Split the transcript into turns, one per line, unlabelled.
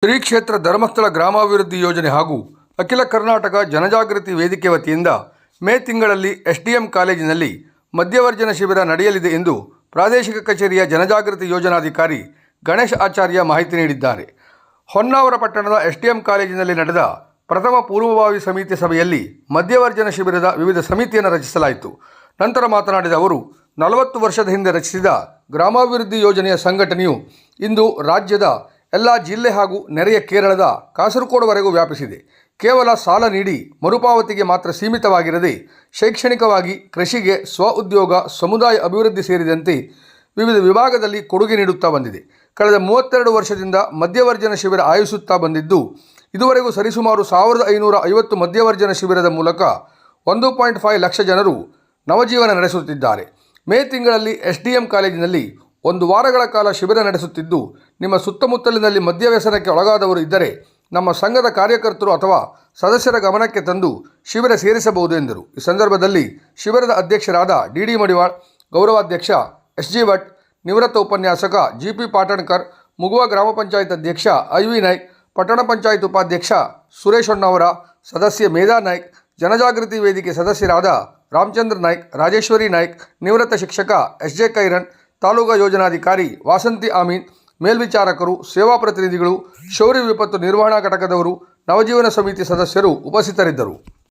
ಶ್ರೀ ಕ್ಷೇತ್ರ ಧರ್ಮಸ್ಥಳ ಗ್ರಾಮಾಭಿವೃದ್ಧಿ ಯೋಜನೆ ಹಾಗೂ ಅಖಿಲ ಕರ್ನಾಟಕ ಜನಜಾಗೃತಿ ವೇದಿಕೆ ವತಿಯಿಂದ ಮೇ ತಿಂಗಳಲ್ಲಿ ಎಸ್ಡಿಎಂ ಕಾಲೇಜಿನಲ್ಲಿ ಮದ್ಯವರ್ಜನ ಶಿಬಿರ ನಡೆಯಲಿದೆ ಎಂದು ಪ್ರಾದೇಶಿಕ ಕಚೇರಿಯ ಜನಜಾಗೃತಿ ಯೋಜನಾಧಿಕಾರಿ ಗಣೇಶ್ ಆಚಾರ್ಯ ಮಾಹಿತಿ ನೀಡಿದ್ದಾರೆ. ಹೊನ್ನಾವರ ಪಟ್ಟಣದ ಎಸ್ಡಿಎಂ ಕಾಲೇಜಿನಲ್ಲಿ ನಡೆದ ಪ್ರಥಮ ಪೂರ್ವಭಾವಿ ಸಮಿತಿ ಸಭೆಯಲ್ಲಿ ಮದ್ಯವರ್ಜನ ಶಿಬಿರದ ವಿವಿಧ ಸಮಿತಿಯನ್ನು ರಚಿಸಲಾಯಿತು. ನಂತರ ಮಾತನಾಡಿದ ಅವರು, 40 ವರ್ಷದ ಹಿಂದೆ ರಚಿಸಿದ ಗ್ರಾಮಾಭಿವೃದ್ಧಿ ಯೋಜನೆಯ ಸಂಘಟನೆಯು ಇಂದು ರಾಜ್ಯದ ಎಲ್ಲ ಜಿಲ್ಲೆ ಹಾಗೂ ನೆರೆಯ ಕೇರಳದ ಕಾಸರಗೋಡುವರೆಗೂ ವ್ಯಾಪಿಸಿದೆ. ಕೇವಲ ಸಾಲ ನೀಡಿ ಮರುಪಾವತಿಗೆ ಮಾತ್ರ ಸೀಮಿತವಾಗಿರದೆ ಶೈಕ್ಷಣಿಕವಾಗಿ, ಕೃಷಿಗೆ, ಸ್ವಉದ್ಯೋಗ, ಸಮುದಾಯ ಅಭಿವೃದ್ಧಿ ಸೇರಿದಂತೆ ವಿವಿಧ ವಿಭಾಗದಲ್ಲಿ ಕೊಡುಗೆ ನೀಡುತ್ತಾ ಬಂದಿದೆ. ಕಳೆದ 32 ವರ್ಷದಿಂದ ಮದ್ಯವರ್ಜನ ಶಿಬಿರ ಆಯೋಜಿಸುತ್ತಾ ಬಂದಿದ್ದು, ಇದುವರೆಗೂ ಸರಿಸುಮಾರು 1550 ಮದ್ಯವರ್ಜನ ಶಿಬಿರದ ಮೂಲಕ 1.5 ಲಕ್ಷ ಜನರು ನವಜೀವನ ನಡೆಸುತ್ತಿದ್ದಾರೆ. ಮೇ ತಿಂಗಳಲ್ಲಿ ಎಸ್ಡಿಎಂ ಕಾಲೇಜಿನಲ್ಲಿ 1 ವಾರಗಳ ಕಾಲ ಶಿಬಿರ ನಡೆಸುತ್ತಿದ್ದು, ನಿಮ್ಮ ಸುತ್ತಮುತ್ತಲಿನಲ್ಲಿ ಮದ್ಯವ್ಯಸನಕ್ಕೆ ಒಳಗಾದವರು ಇದ್ದರೆ ನಮ್ಮ ಸಂಘದ ಕಾರ್ಯಕರ್ತರು ಅಥವಾ ಸದಸ್ಯರ ಗಮನಕ್ಕೆ ತಂದು ಶಿಬಿರ ಸೇರಿಸಬಹುದು ಎಂದರು. ಈ ಸಂದರ್ಭದಲ್ಲಿ ಶಿಬಿರದ ಅಧ್ಯಕ್ಷರಾದ ಡಿ ಮಡಿವಾಳ್, ಗೌರವಾಧ್ಯಕ್ಷ ಎಸ್.ಜಿ. ಭಟ್, ನಿವೃತ್ತ ಉಪನ್ಯಾಸಕ ಜಿ.ಪಿ. ಪಾಟಣ್ಕರ್, ಮುಗುವ ಗ್ರಾಮ ಪಂಚಾಯತ್ ಅಧ್ಯಕ್ಷ ಐ.ವಿ. ನಾಯ್ಕ್, ಪಟ್ಟಣ ಪಂಚಾಯತ್ ಉಪಾಧ್ಯಕ್ಷ ಸುರೇಶ್ ಹೊನ್ನಾವರ, ಸದಸ್ಯೆ ಮೇಧಾ ನಾಯ್ಕ್, ಜನಜಾಗೃತಿ ವೇದಿಕೆ ಸದಸ್ಯರಾದ ರಾಮಚಂದ್ರ ನಾಯ್ಕ್, ರಾಜೇಶ್ವರಿ ನಾಯ್ಕ್, ನಿವೃತ್ತ ಶಿಕ್ಷಕ ಎಸ್.ಜೆ. ಕೈರನ್, ತಾಲೂಕಾ ಯೋಜನಾಧಿಕಾರಿ ವಾಸಂತಿ ಆಮೀನ್, ಮೇಲ್ವಿಚಾರಕರು, ಸೇವಾ ಪ್ರತಿನಿಧಿಗಳು, ಶೌರ್ಯ ವಿಪತ್ತು ನಿರ್ವಹಣಾ ಘಟಕದವರು, ನವಜೀವನ ಸಮಿತಿ ಸದಸ್ಯರು ಉಪಸ್ಥಿತರಿದ್ದರು.